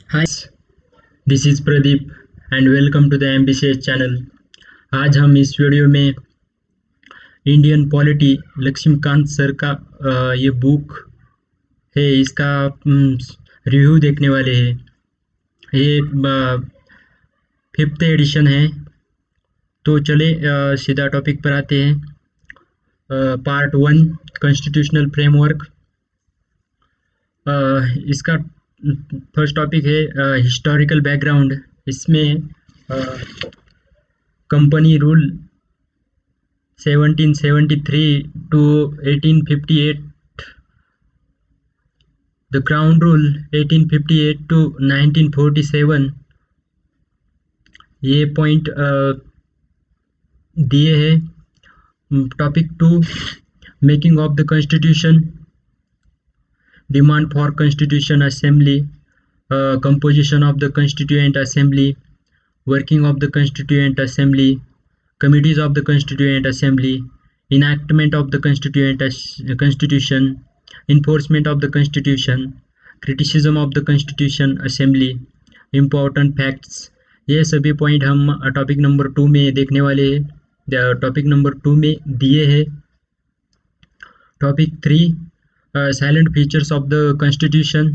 Hi, this is Pradeep and welcome to the MBCS channel. आज हम इस वीडियो में इंडियन पॉलिटी लक्ष्मीकांत सर का ये बुक है, इसका रिव्यू देखने वाले हैं। ये 5th एडिशन है। तो चले सीधा टॉपिक पर आते हैं। Part 1 constitutional framework. इसका फर्स्ट टॉपिक है हिस्टोरिकल बैकग्राउंड। इसमें company rule 1773 to 1858, the Crown Rule 1858 to 1947, ये पॉइंट दिए हैं। Topic 2 making of the constitution, demand for constitution assembly, composition of the constituent assembly, working of the Constituent Assembly, committees of the Constituent Assembly, enactment of the Constitution, enforcement of the Constitution, criticism of the Constitution Assembly, important facts। ये सभी point हम topic number 2 में देखने वाले हैं। Topic number 2 में दिए हैं। Topic 3 salient features of the constitution,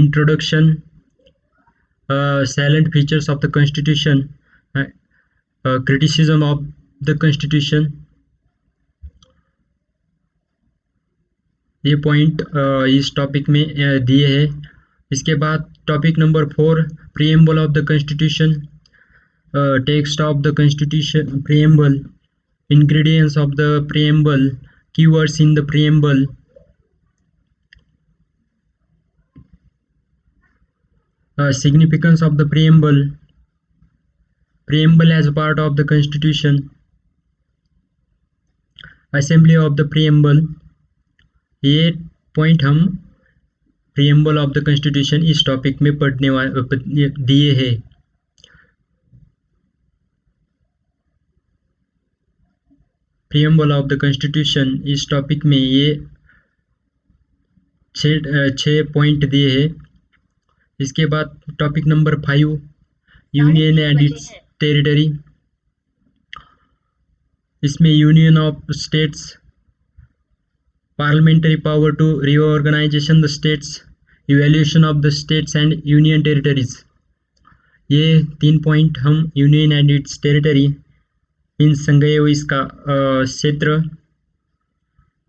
introduction, silent features of the constitution, criticism of the constitution। ये पॉइंट इस टॉपिक में दिए हैं। इसके बाद topic number 4 preamble of the constitution, text of the constitution, preamble, ingredients of the preamble, keywords in the preamble, significance of the preamble as a part of the constitution, assembly of the preamble। ये point हम preamble of the constitution इस topic में पढ़ने वाले दिए हैं। Preamble of the constitution इस topic में ये 6 पॉइंट दिए हैं। इसके बाद topic number 5 union and its territory. इसमें union of states, parliamentary power to reorganisation the states, evaluation of the states and union territories. ये 3 पॉइंट हम यूनियन एंड इट्स टेरिटरी, इन संज्ञेय इसका क्षेत्र,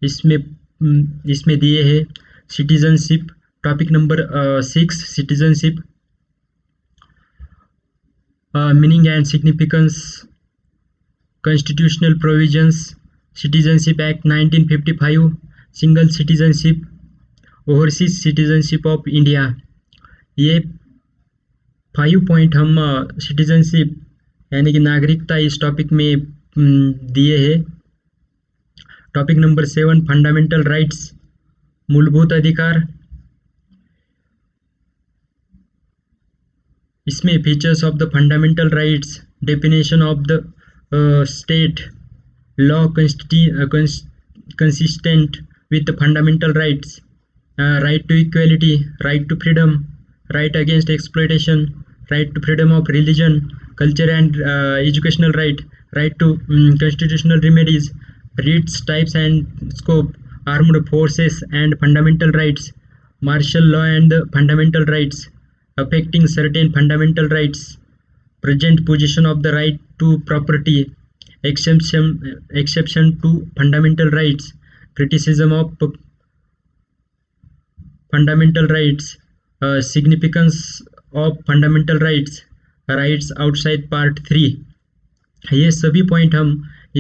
इसमें दिए हैं। Citizenship, topic number 6 citizenship, meaning and significance, constitutional provisions, citizenship act 1955, single citizenship, overseas citizenship of India. ये 5 पॉइंट हम सिटीजनशिप यानी कि नागरिकता इस टॉपिक में दिए हैं। टॉपिक नंबर 7 फंडामेंटल राइट्स, मूलभूत अधिकार। इसमें features of the fundamental rights, definition of the state law consistent with the fundamental rights, right to equality, right to freedom, right against exploitation, right to freedom of religion, culture and educational right, right to constitutional remedies, writs, types and scope, armed forces and fundamental rights, martial law and fundamental rights, affecting certain fundamental rights, present position of the right to property, exception to fundamental rights, criticism of fundamental rights, significance of fundamental rights, rights outside part 3। ये सभी point हम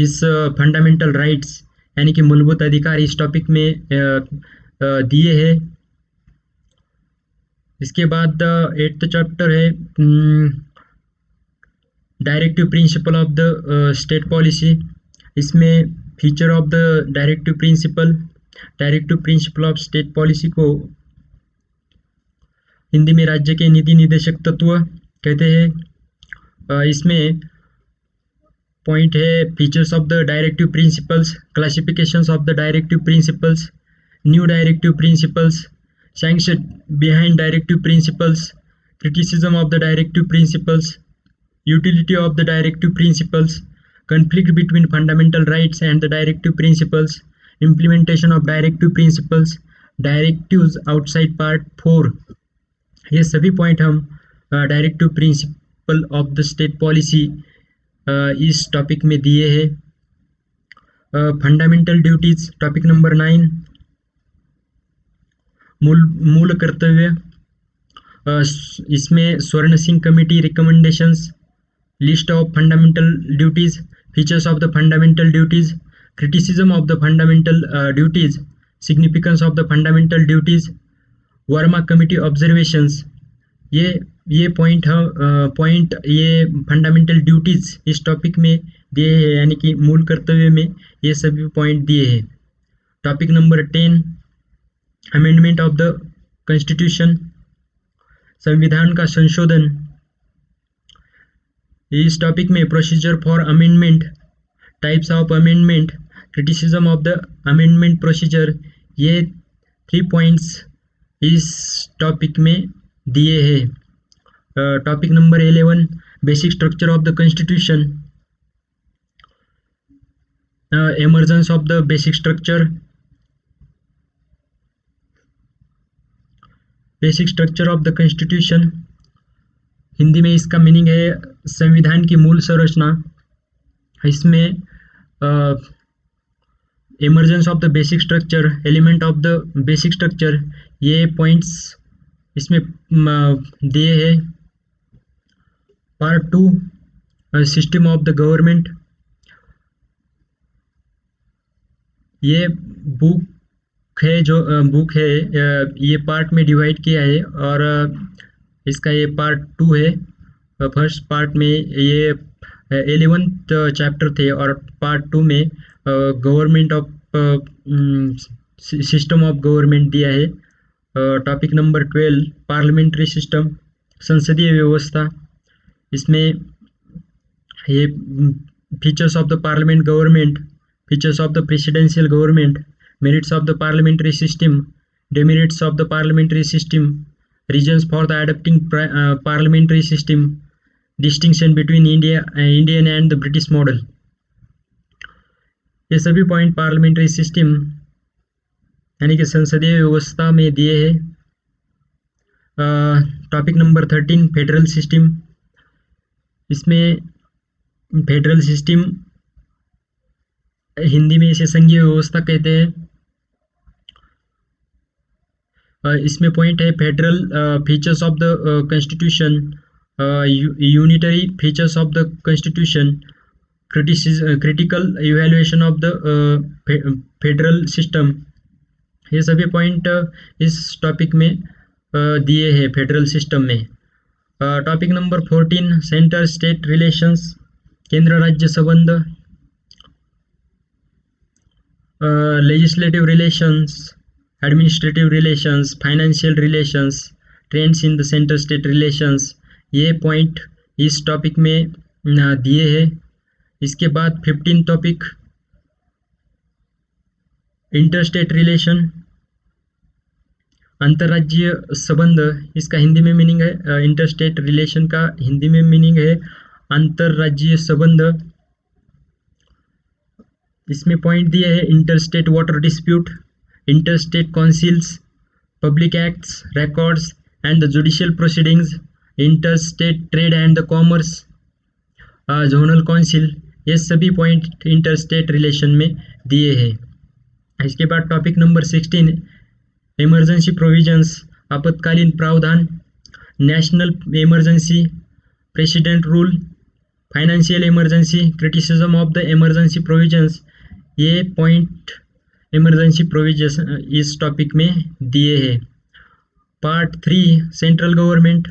इस fundamental rights यानी कि मूलभूत अधिकार इस topic में दिए हैं। इसके बाद 8th चैप्टर है directive principle of the state policy. इसमें feature of the directive principle of state policy को हिंदी में राज्य के नीति निर्देशक तत्व कहते हैं। इसमें पॉइंट है features of the directive principles, classifications of the directive principles, new directive principles, sanction behind directive principles, criticism of the directive principles, utility of the directive principles, conflict between fundamental rights and the directive principles, implementation of directive principles, directives outside part 4। ये सभी point हम directive principle of the state policy इस topic में दिए हैं। Fundamental duties topic number 9, मूल कर्तव्य। इसमें स्वर्ण Singh committee recommendations, list of fundamental duties, features of the fundamental duties, criticism of the fundamental duties, significance of the fundamental duties, Verma committee observations. ये point ये फंडामेंटल ड्यूटीज इस टॉपिक में दिए हैं, यानी कि मूल कर्तव्य में ये सभी पॉइंट दिए हैं। Topic number 10, amendment of the constitution, संविधान का संशोधन। इस टॉपिक में procedure for amendment, types of amendment, criticism of the amendment procedure, ये 3 पॉइंट्स इस टॉपिक में दिए हैं। Topic number 11, basic structure of the constitution, emergence of the basic structure, basic structure of the constitution, Hindi में इसका meaning है संविधान की मूल संरचना। इसमें emergence of the basic structure, element of the basic structure, ये पॉइंट्स इसमें दिए हैं। Part 2, system of the government, ये बुक है ये पार्ट में डिवाइड किया है और इसका ये पार्ट 2 है। फर्स्ट पार्ट में ये 11th चैप्टर थे और पार्ट 2 में government of system of government दिया है। टॉपिक नंबर 12, पार्लियामेंट्री सिस्टम, संसदीय व्यवस्था। इसमें ये features of the parliament government, features of the presidential government, merits of the parliamentary system, demerits of the parliamentary system, reasons for the adopting parliamentary system, distinction between Indian and the British model। ये सभी point parliamentary system यानी कि संसदीय व्यवस्था में दिए हैं। Topic number 13, federal system. इसमें फेडरल सिस्टम हिंदी में इसे संघीय व्यवस्था कहते हैं। इसमें पॉइंट है federal features of the constitution, unitary features of the constitution, critical evaluation of the federal system. ये सभी पॉइंट इस टॉपिक में दिए हैं फेडरल सिस्टम में। Topic number 14, centre state relations, केंद्र राज्य संबंध, legislative relations, administrative relations, financial relations, trends in the center state relations, ये पॉइंट इस टॉपिक में दिए हैं। इसके बाद 15 टॉपिक, इंटरस्टेट रिलेशन, अंतर्राज्यीय संबंध। इसका हिंदी में मीनिंग है इंटरस्टेट रिलेशन का हिंदी में मीनिंग है अंतर्राज्यीय संबंध। इसमें पॉइंट दिए हैं interstate water dispute, interstate councils, public acts, records and the judicial proceedings, interstate trade and the commerce, zonal council. ये सभी पॉइंट इंटरस्टेट रिलेशन में दिए हैं। इसके बाद टॉपिक नंबर 16, इमरजेंसी प्रोविजंस, आपातकालीन प्रावधान, national emergency, president rule, financial emergency, criticism of the emergency provisions. ये पॉइंट इमरजेंसी प्रोविजंस इस टॉपिक में दिए हैं। Part 3, central government.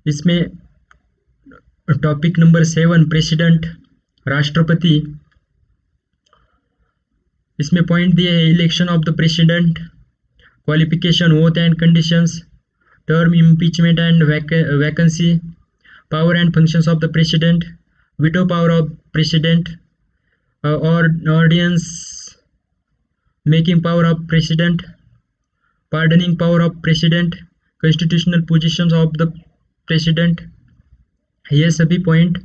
इसमें टॉपिक नंबर 7, प्रेसिडेंट, राष्ट्रपति। इसमें पॉइंट दिए हैं election of the president, qualification, oath and conditions, term, impeachment and vacancy, power and functions of the president, veto power of president, or ordinance making power of president, pardoning power of president, constitutional positions of the president, ये सभी point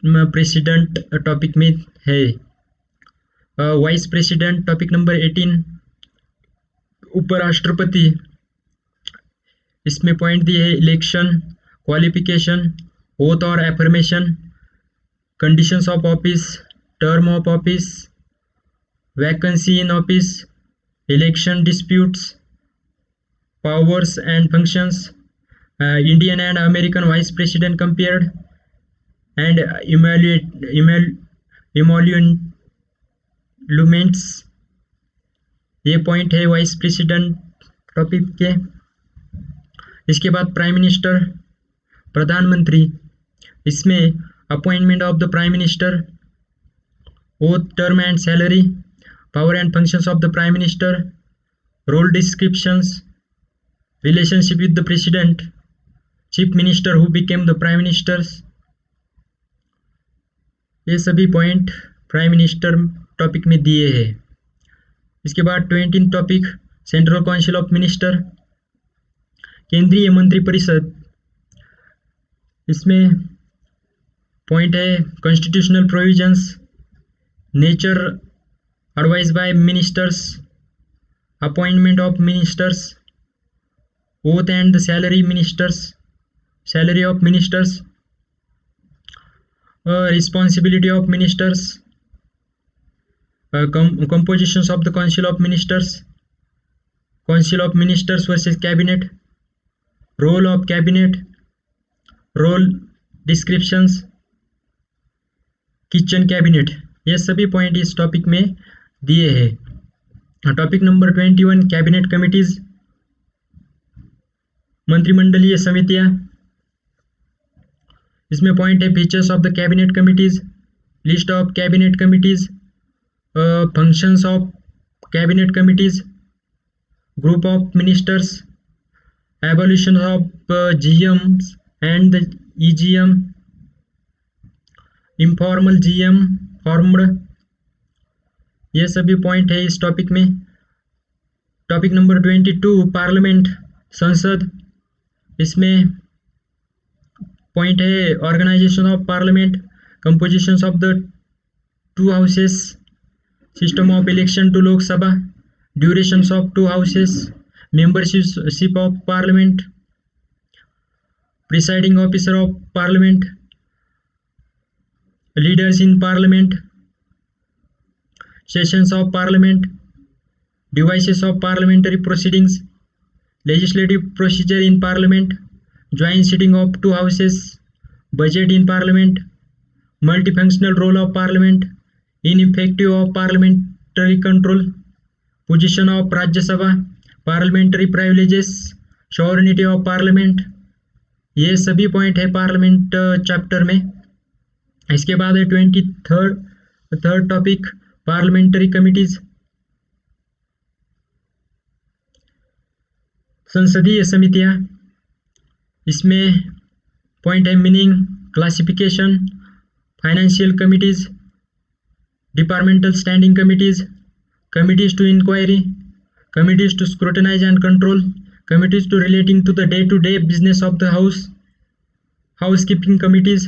president topic में है। Vice president topic number 18, उपराष्ट्रपति, इसमें point दिए है election, qualification, oath और affirmation, conditions of office, term of office, vacancy in office, election disputes, powers and functions, Indian and American vice president compared, and emoluments, ये point है vice president topic के। इसके बाद prime minister, प्रधानमंत्री, इसमें appointment of the prime minister, oath, term and salary, power and functions of the prime minister, role descriptions, relationship with the president, chief minister who became the prime ministers, ये सभी point prime minister topic में दिए हैं। इसके बाद 20 topic, central council of minister, केंद्रीय मंत्रिपरिषद, इसमें पॉइंट है constitutional provisions, nature, advice by ministers, appointment of ministers, oath and the salary of ministers, responsibility of ministers, compositions of the council of ministers versus cabinet, role of cabinet, role descriptions, kitchen cabinet, ये सभी point इस topic में दिए हैं। Topic number 21, cabinet committees, मंत्रिमंडलीय समितियां, इसमें point है features of the cabinet committees, list of cabinet committees, functions of cabinet committees, group of ministers, evolution of GMs and the EGM, informal GM, formed, ये सभी point है इस topic में। Topic number 22, parliament, संसद, इसमें point है organisation of parliament, compositions of the 2 houses, system of election to Lok Sabha, durations of 2 houses, membership of parliament, presiding officer of parliament, leaders in parliament, sessions of parliament, devices of parliamentary proceedings, legislative procedure in parliament, joint sitting of 2 houses, budget in parliament, multifunctional role of parliament, ineffective of parliamentary control, position of Rajya Sabha, parliamentary privileges, sovereignty of parliament, ये सभी point है parliament chapter में। इसके बाद है 23rd topic, parliamentary committees, संसदीय समितियां, इसमें पॉइंट है meaning, classification, financial committees, departmental standing committees, committees to inquiry, committees to scrutinise and control, committees to relating to the day to day business of the house keeping committees,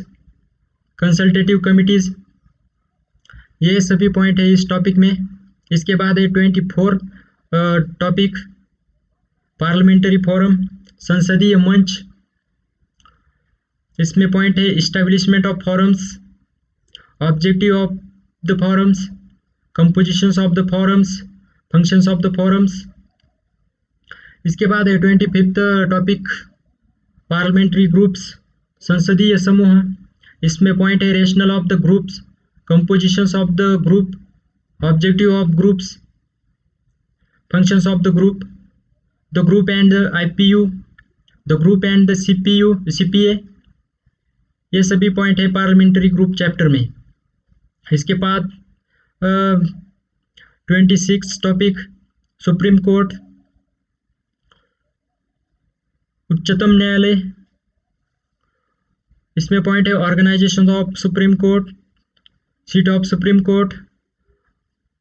consultative committees, ये सभी point है इस topic में। इसके बाद है 24 topic, parliamentary forum, संसदीय मंच, इसमें पॉइंट है establishment of forums, objective of the forums, compositions of the forums, functions of the forums. इसके बाद है 25th टॉपिक, पार्लियामेंट्री ग्रुप्स, संसदीय समूह, इसमें पॉइंट है rational of the groups, compositions of the group, objective of groups, functions of the group, the group and the IPU, the group and the CPA, ये सभी point है parliamentary group chapter में। इसके बाद 26 टॉपिक, सुप्रीम कोर्ट, उच्चतम न्यायालय, इसमें point है organisation of supreme court, seat of Supreme Court,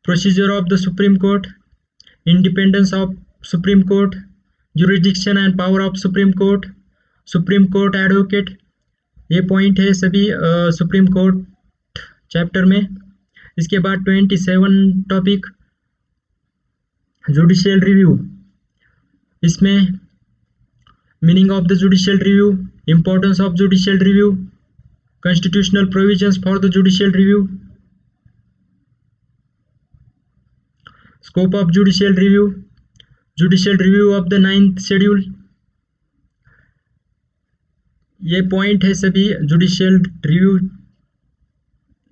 procedure of the Supreme Court, independence of Supreme Court, jurisdiction and power of Supreme Court, Supreme Court advocate। ये point है सभी supreme court chapter में। इसके बाद 27 topic judicial review. इसमें meaning of the judicial review, importance of judicial review, constitutional provisions for the judicial review, scope of judicial review of the 9th schedule। ये point है सभी judicial review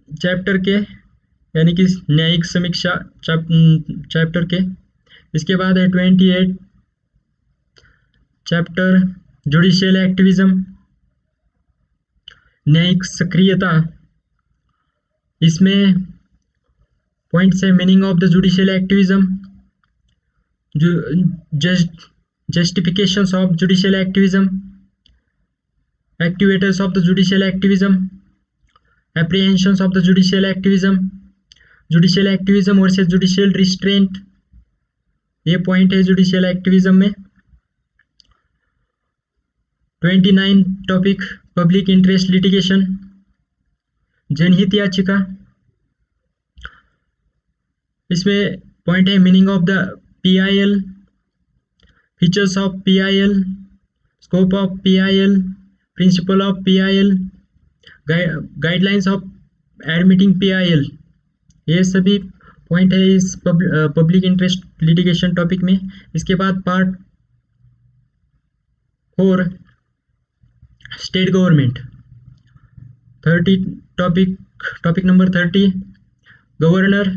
chapter के, यानी कि न्यायिक समीक्षा चैप्टर के। इसके बाद है 28 चैप्टर जुडिशियल एक्टिविज्म, न्यायिक सक्रियता। इसमें पॉइंट्स है meaning of the judicial activism, justifications of judicial activism, activators of the judicial activism, apprehensions of the judicial activism versus judicial restraint. ये पॉइंट है जुडिशियल एक्टिविज्म में। 29 टॉपिक पब्लिक इंटरेस्ट लिटिगेशन, जनहित याचिका। इसमें पॉइंट है meaning of the PIL, features of PIL, scope of PIL, principle of PIL, guidelines of admitting PIL। ये सभी point है इस पब्लिक इंटरेस्ट लिटिगेशन टॉपिक में। इसके बाद part 4 state government. 30 topic number 30 governor.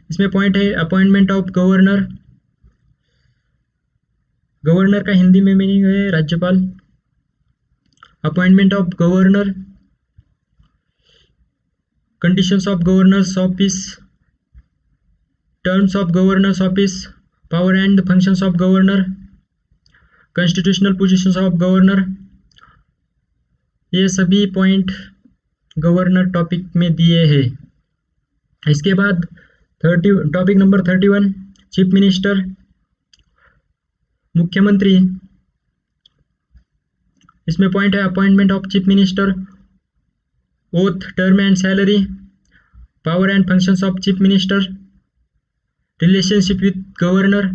इसमें पॉइंट है अपॉइंटमेंट ऑफ गवर्नर। गवर्नर का हिंदी में मीनिंग है राज्यपाल। Appointment of governor, conditions of governors office, terms of governors office, power and functions of governor, constitutional positions of governor. ये सभी point governor topic में दिए हैं। इसके बाद टॉपिक नंबर 31 चीफ मिनिस्टर, मुख्यमंत्री। इसमें पॉइंट है appointment of chief minister, oath, term and salary, power and functions of chief minister, relationship with governor.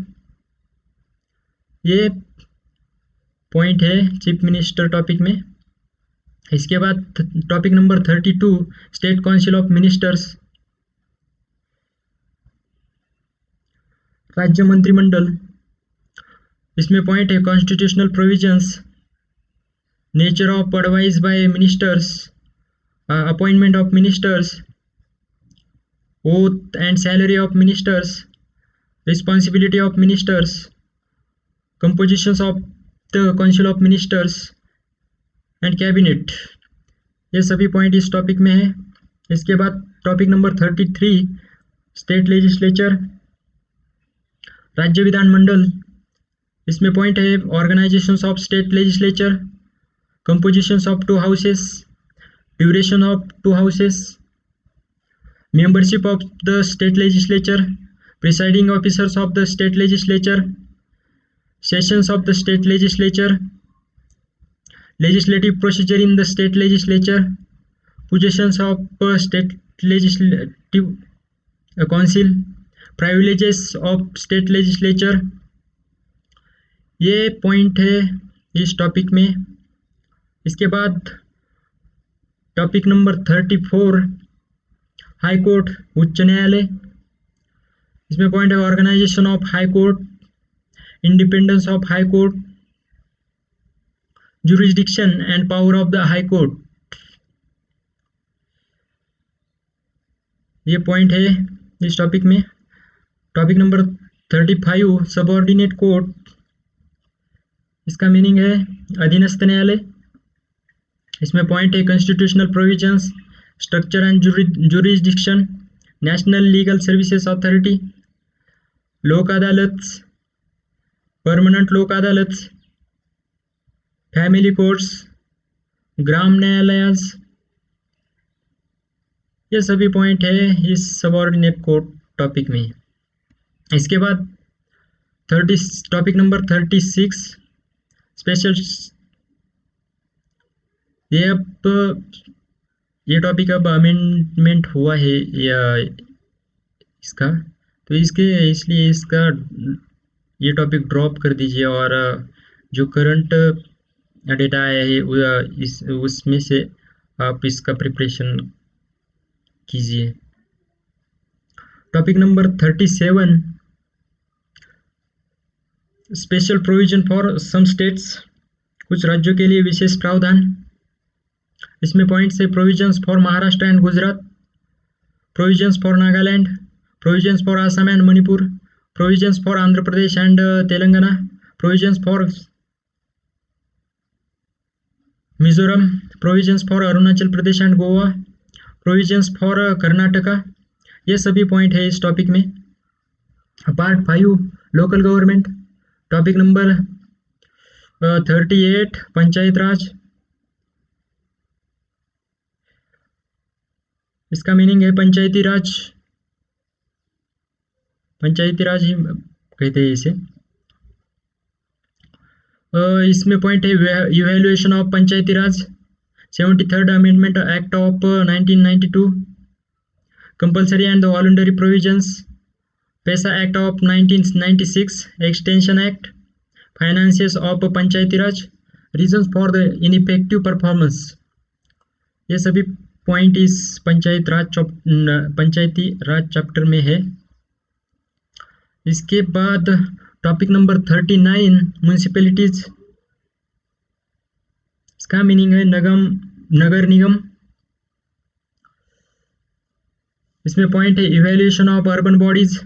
ये पॉइंट है चीफ मिनिस्टर टॉपिक में। इसके बाद topic number 32 state council of ministers, राज्य मंत्रिमंडल। इसमें पॉइंट है constitutional provisions, nature of advice by ministers, appointment of ministers, oath and salary of ministers, responsibility of ministers, compositions of the council of ministers and cabinet. ये सभी point इस topic में है। इसके बाद टॉपिक नंबर 33 स्टेट लेजिस्लेचर, राज्य विधानमंडल। इसमें पॉइंट है organisations of state legislature, compositions of 2 houses, duration of 2 houses, membership of the state legislature, presiding officers of the state legislature, sessions of the state legislature, legislative procedure in the state legislature, possessions of state legislative council, privileges of state legislature। ये point है इस topic में। इसके बाद topic number 34 high court, उच्च न्यायालय। इसमें point है organisation of high court, independence of high court, jurisdiction and power of the high court। ये पॉइंट है इस टॉपिक में। Topic number 35 subordinate court. इसका मीनिंग है अधीनस्थ न्यायालय। इसमें पॉइंट है constitutional provisions, structure and jurisdiction, national legal services authority, Lok Adalat, permanent लोक अदालत, फैमिली कोर्ट्स, ग्राम न्यायालय, ये सभी पॉइंट है इस सबऑर्डिनेट कोड टॉपिक में। इसके बाद 30 टॉपिक नंबर 36 स्पेशल। ये अब ये टॉपिक अब अमेंडमेंट हुआ है या इसका, तो इसके इसलिए इसका ये टॉपिक ड्रॉप कर दीजिए और जो करंट डेटा आया है इस उसमें से आप इसका प्रिपरेशन कीजिए। Topic number 37 special provision for some states, कुछ राज्यों के लिए विशेष प्रावधान। इसमें पॉइंट्स है provisions for Maharashtra and Gujarat, provisions for Nagaland, provisions for Assam and Manipur, provisions for Andhra Pradesh and Telangana, provisions for Mizoram, provisions for Arunachal Pradesh and Goa, provisions for Karnataka. ये सभी पॉइंट है इस टॉपिक में। Part 5 local government, topic number 38 panchayat raj. इसका मीनिंग है पंचायती राज, पंचायती राज ही कहते हैं इसे। इसमें पॉइंट है evaluation of panchayati raj, 73rd amendment act of 1992, compulsory and voluntary provisions, PESA act of 1996, extension act, finances of panchayati raj, reasons for the ineffective performance. ये सभी पॉइंट इस पंचायती राज चैप्टर में है। इसके बाद टॉपिक नंबर 39 म्यूनिसिपैलिटीज। इसका मीनिंग है नगर निगम। इसमें पॉइंट है evaluation of urban bodies,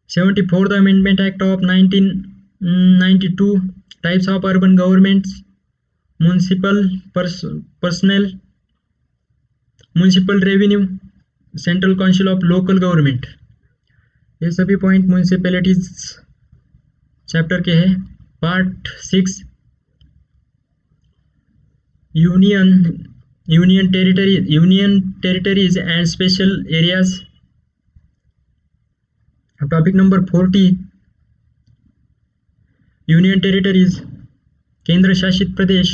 74th amendment act of 1992, types of urban governments, municipal personal, municipal revenue, central council of local government. ये सभी पॉइंट म्यूनिसिपैलिटीज चैप्टर के हैं। Part 6 union territories and special areas, topic number 40 union territories केंद्र शासित प्रदेश।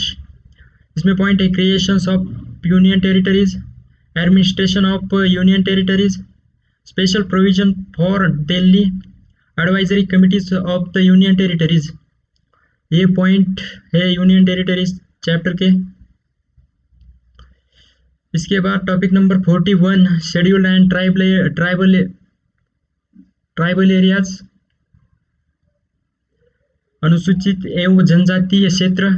इसमें point है creations of union territories, administration of union territories, special provision for Delhi, advisory committees of the union territories. ये point है union territories chapter के। इसके बाद topic number 41 scheduled and tribal areas, अनुसूचित एवं जनजातीय क्षेत्र।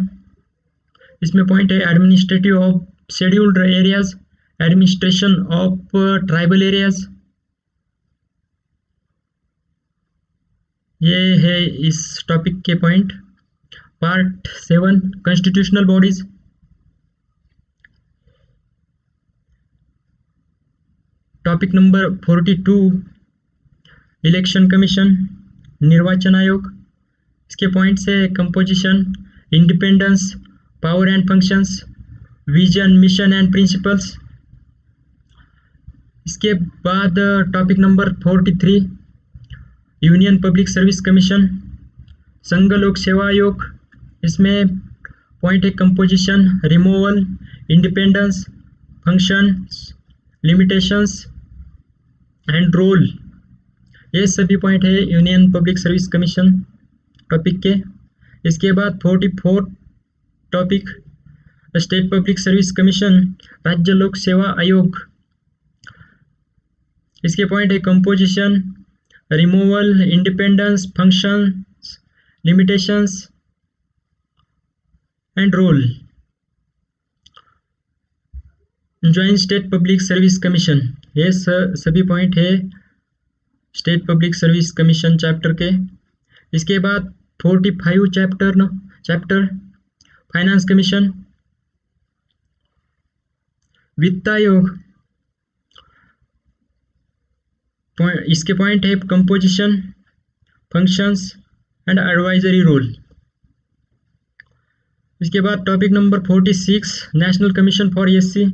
इसमें पॉइंट है administrative of scheduled areas, administration of tribal areas. ये है इस टॉपिक के point. Part 7 constitutional bodies, topic number 42 election commission, निर्वाचन आयोग। इसके पॉइंट्स है composition, independence, power and functions, vision, mission and principles. इसके बाद topic number 43 union public service commission, संघ लोक सेवा आयोग। इसमें पॉइंट है composition, removal, independence, functions, limitations and role. ये सभी पॉइंट है union public service commission topic के। इसके बाद 44 topic state public service commission, राज्य लोक सेवा आयोग। इसके पॉइंट है composition, removal, independence, functions, limitations and role. Joint state public service commission, ये सभी पॉइंट है state public service commission chapter के। इसके बाद 45 चैप्टर फाइनेंस कमीशन, वित्त आयोग। इसके पॉइंट है composition, functions and advisory role. इसके बाद topic number 46 national commission for SC.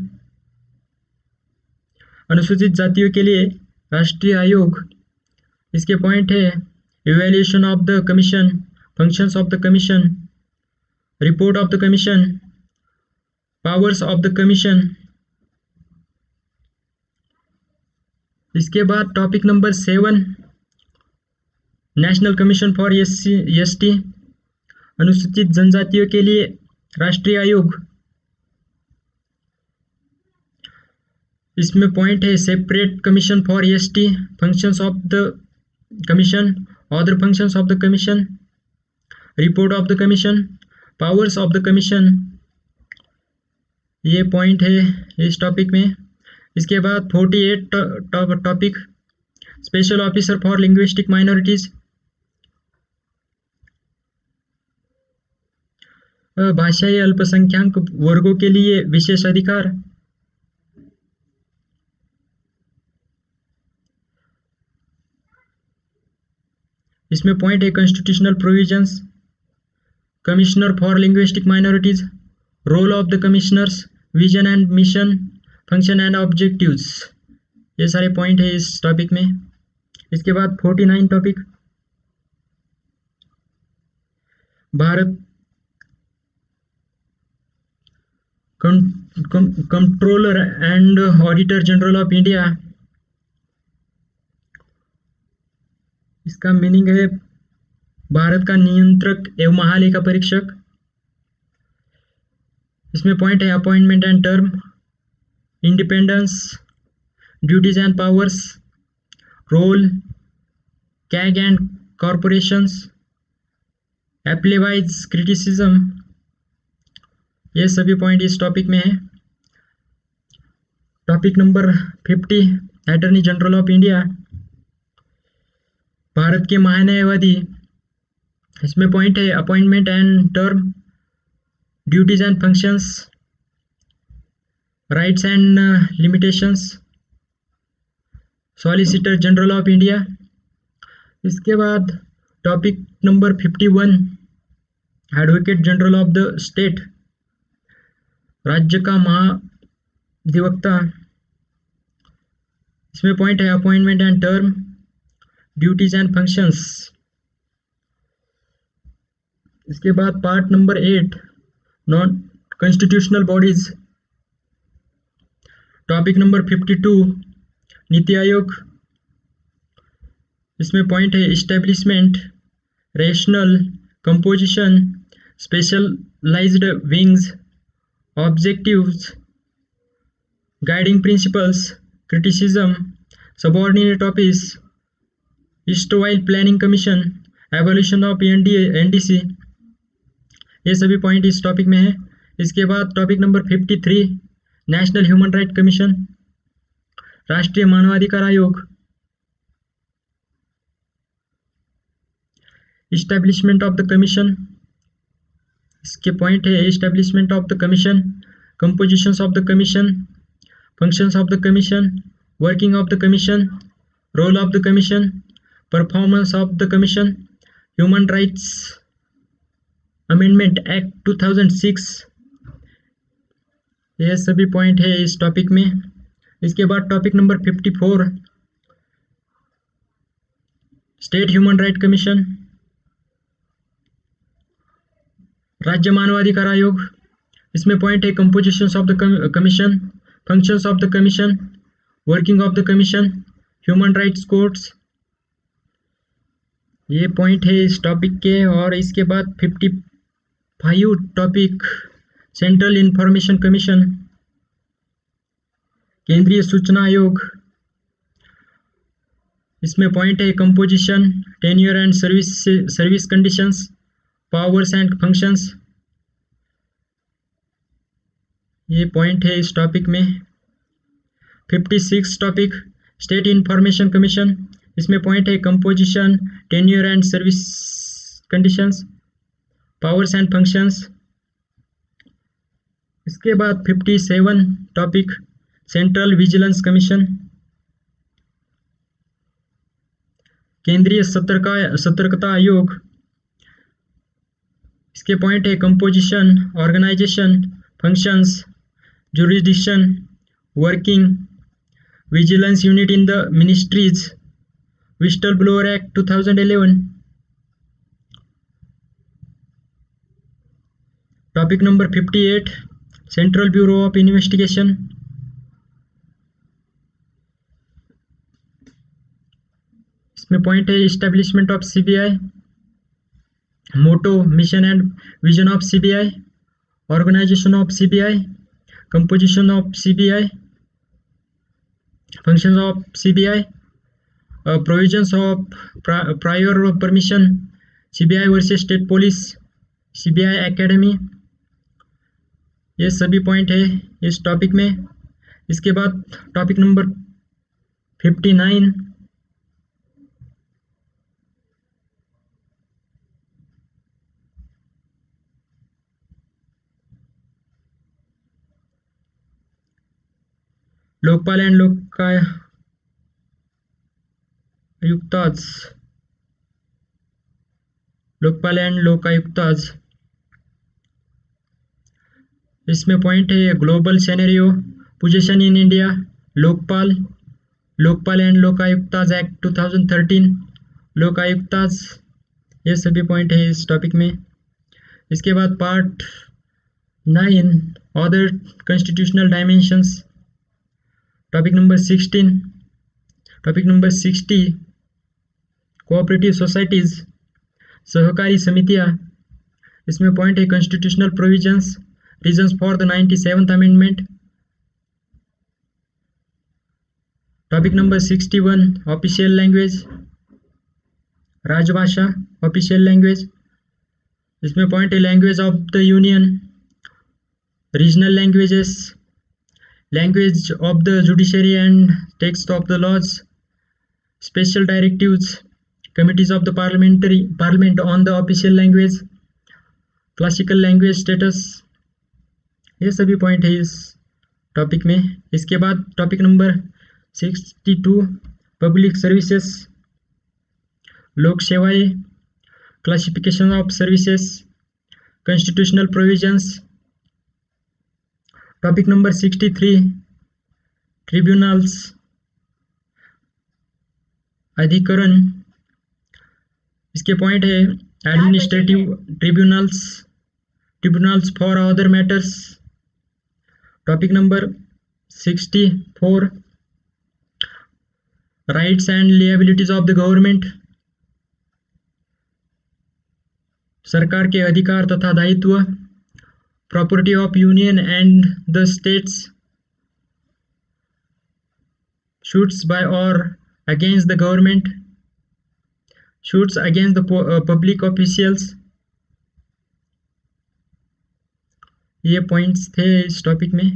अनुसूचित जातियों के लिए राष्ट्रीय आयोग। इसके पॉइंट है evaluation of the commission, functions of the commission, report of the commission, powers of the commission. इसके बाद topic number 7 national commission for ST, अनुसूचित जनजातियों के लिए राष्ट्रीय आयोग। इसमें पॉइंट है separate commission for ST, functions of the commission, other functions of the commission, report of the commission, powers of the commission. ये पॉइंट है इस टॉपिक में। इसके बाद 48 topic special officer for linguistic minorities, भाषाई अल्पसंख्यक वर्गों के लिए विशेष अधिकार। इसमें पॉइंट है constitutional provisions, commissioner for linguistic minorities, role of the commissioners, vision and mission, function and objectives. ये सारे पॉइंट है इस टॉपिक में। इसके बाद 49 topic Bharat controller and auditor general of India. इसका मीनिंग है भारत का नियंत्रक एवं महालेखा परीक्षक। इसमें पॉइंट है appointment and term, independence, duties and powers, role, CAG and corporations, एप्लीवाइज क्रिटिसिज्म। ये सभी पॉइंट इस टॉपिक में है। Topic number 50 attorney general of India, भारत के महान्यायवादी। इसमें पॉइंट है appointment and term, duties and functions, rights and limitations, solicitor general of India. इसके बाद topic number 51 advocate general of the state, राज्य का महाधिवक्ता। इसमें पॉइंट है appointment and term, duties and functions. इसके बाद part number 8 non constitutional bodies, topic number 52 NITI Aayog. इसमें पॉइंट है establishment, rational, composition, specialised wings, objectives, guiding principles, criticism, subordinate office, erstwhile planning commission, evolution of NDC. ये सभी point इस topic में है। इसके बाद topic number 53 national human right commission, राष्ट्रीय मानवाधिकार आयोग। इस्टेब्लिशमेंट ऑफ द कमीशन, इसके पॉइंट है establishment of the commission, compositions of the commission, functions of the commission, working of the commission, role of the commission, performance of the commission, human rights amendment act 2006। ये सभी point है इस topic में। इसके बाद topic number 54 state human right commission, राज्य मानवाधिकार आयोग। इसमें पॉइंट है compositions of the commission, functions of the commission, working of the commission, human rights courts. ये पॉइंट है इस टॉपिक के। और इसके बाद 55 टॉपिक सेंट्रल इंफॉर्मेशन कमीशन, केंद्रीय सूचना आयोग। इसमें पॉइंट है composition, tenure and service conditions, powers and functions. ये पॉइंट है इस टॉपिक में। 56 टॉपिक स्टेट इंफॉर्मेशन कमीशन। इसमें पॉइंट है composition, tenure and service conditions, powers and functions. इसके बाद 57 टॉपिक सेंट्रल विजिलेंस कमीशन, केंद्रीय सतर्कता आयोग। इसके पॉइंट है composition, organisation, functions, jurisdiction, working, Vigilance Unit in the Ministries, Whistleblower Act 2011. Topic number 58, Central Bureau of Investigation. इसमें point है establishment of CBI, motto, mission and vision of CBI, organisation of CBI, composition of CBI, functions of CBI, provisions of prior permission, CBI versus state police, CBI academy, ये सभी point है इस topic में। इसके बाद topic number 59, Lokpal and Lokayuktas, Lokpal and Lokayuktas. इसमें point है global scenario, position in India, Lokpal, Lokpal and Lokayuktas act 2013, Lokayuktas, ये सभी पॉइंट है इस टॉपिक में। इसके बाद part 9, other constitutional dimensions, topic number 16, topic number 60, cooperative societies, सहकारी समितियां। इसमें पॉइंट है constitutional provisions, reasons for the 97th amendment. Topic number 61, official language, राजभाषा, ऑफिशियल लैंग्वेज। इसमें पॉइंट है language of the union, regional languages, language of the judiciary and text of the laws, special directives, committees of the parliament on the official language, classical language status, ये सभी point है इस topic में। इसके बाद topic number 62, public services, लोक सेवाएं, classification of services, constitutional provisions. Topic number 63, tribunals, अधिकरण। इसके पॉइंट है administrative tribunals, tribunals for other matters. Topic number 64, rights and liabilities of the government, सरकार के अधिकार तथा दायित्व, property of union and the states, suits by और against the government, suits against the public officials. ये points थे इस topic में।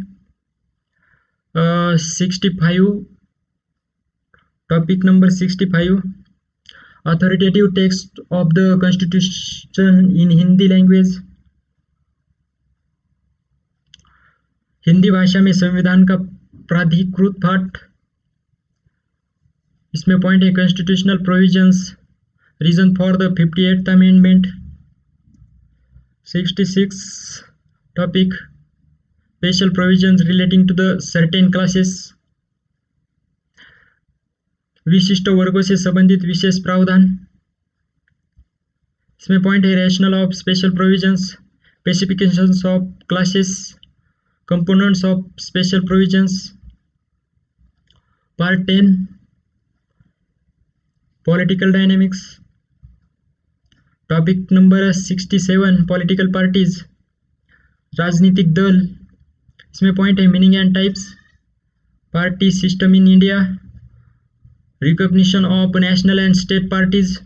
65, topic number 65, authoritative text of the constitution in Hindi language, Hindi भाषा में संविधान का प्राधिकृत पाठ। इसमें पॉइंट है constitutional provisions, reason for the 58th amendment. 66 topic, special provisions relating to the certain classes, विशिष्ट वर्गों से संबंधित विशेष प्रावधान। इसमें पॉइंट है rationale of special provisions, specifications of classes, components of special provisions. Part 10, political dynamics. Topic number 67, political parties, राजनीतिक दल। इसमें पॉइंट है meaning and types, party system in India, recognition of national and state parties.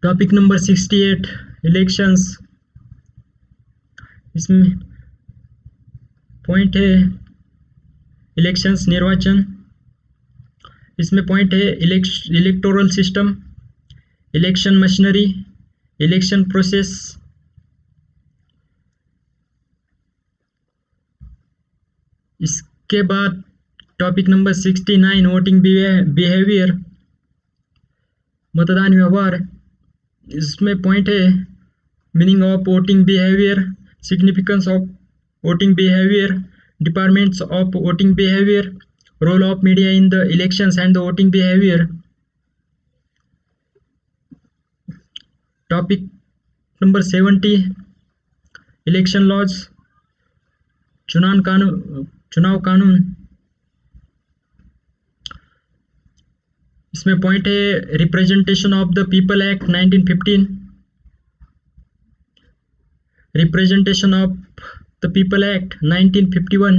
Topic number 68, elections. इसमें point है elections, निर्वाचन। इसमें point है electoral system, election machinery, election process. इसके बाद टॉपिक नंबर 69, वोटिंग बिहेवियर, मतदान व्यवहार। इसमें पॉइंट है meaning of voting behaviour, significance of voting behaviour, departments of voting behavior, role of media in the elections and the voting behavior. Topic number 70, election laws, चुनाव कानून। इसमें point है representation of the people act 1915, representation of the people act 1951,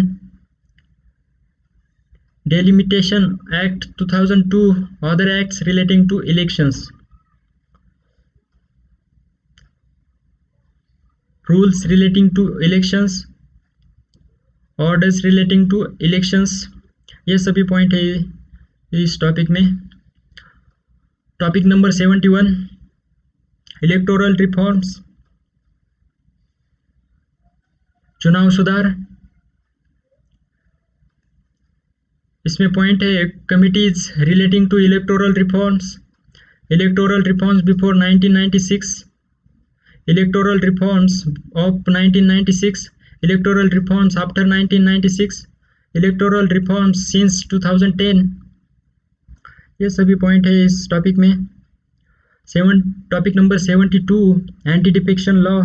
delimitation act 2002, other acts relating to elections, rules relating to elections, orders relating to elections. ये सभी point है इस topic में। Topic number 71, electoral reforms, चुनाव सुधार। इसमें point है committees relating to electoral reforms before 1996, electoral reforms of 1996, electoral reforms after 1996, electoral reforms since 2010। ये सभी पॉइंट है इस टॉपिक में। Topic number 72, anti defection law,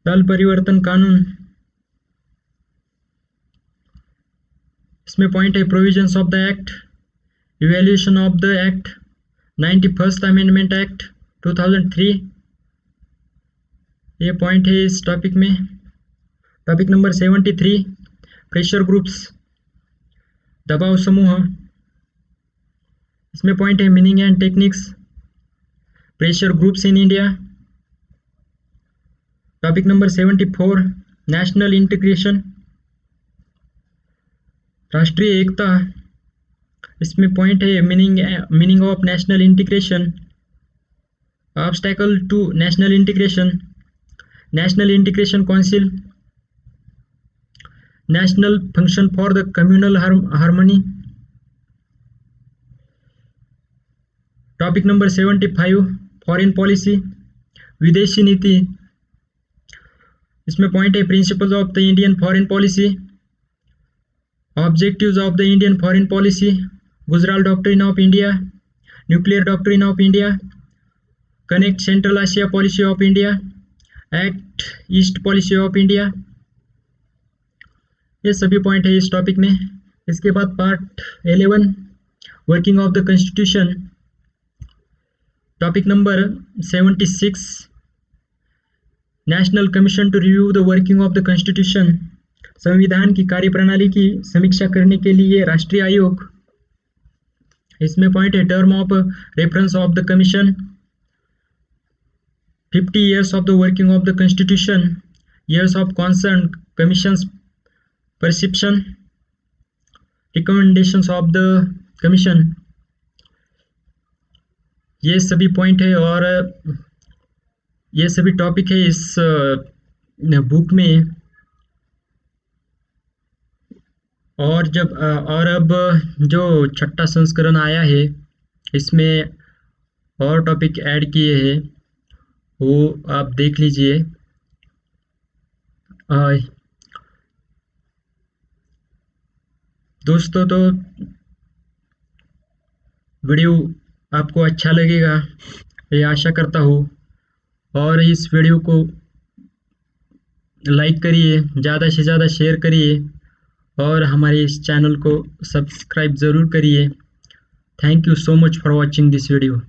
दल परिवर्तन कानून। इसमें पॉइंट है provisions of the act, evaluation of the act, 91st amendment act 2003। ये पॉइंट है इस टॉपिक में। टॉपिक नंबर 73, प्रेशर ग्रुप्स, दबाव समूह। इसमें पॉइंट है meaning and techniques, pressure groups in India. Topic number 74, national integration, राष्ट्रीय एकता। इसमें पॉइंट है meaning of national integration, obstacle to national integration, national integration council, national function for the communal harmony. Topic number 75, foreign policy, विदेशी नीति। इसमें point है principles of the Indian foreign policy, objectives of the Indian foreign policy, Gujral doctrine of India, nuclear doctrine of India, connect central Asia policy of India, act east policy of India. ये सभी point है इस topic में। इसके बाद part 11, working of the constitution. Topic number 76, national commission to review the working of the constitution, संविधान की कार्यप्रणाली की समीक्षा करने के लिए राष्ट्रीय आयोग। इसमें पॉइंट है term of reference of the commission, 50 years of the working of the constitution, years of concern, commission's perception, recommendations of the commission। ये सभी पॉइंट है और ये सभी टॉपिक है इस बुक में। और अब जो छठा संस्करण आया है इसमें और टॉपिक ऐड किए हैं, वो आप देख लीजिए। दोस्तों, तो वीडियो आपको अच्छा लगेगा ये आशा करता हूँ, और इस वीडियो को लाइक करिए, ज़्यादा से ज़्यादा शेयर करिए और हमारे इस चैनल को सब्सक्राइब ज़रूर करिए। Thank you so much for watching this video.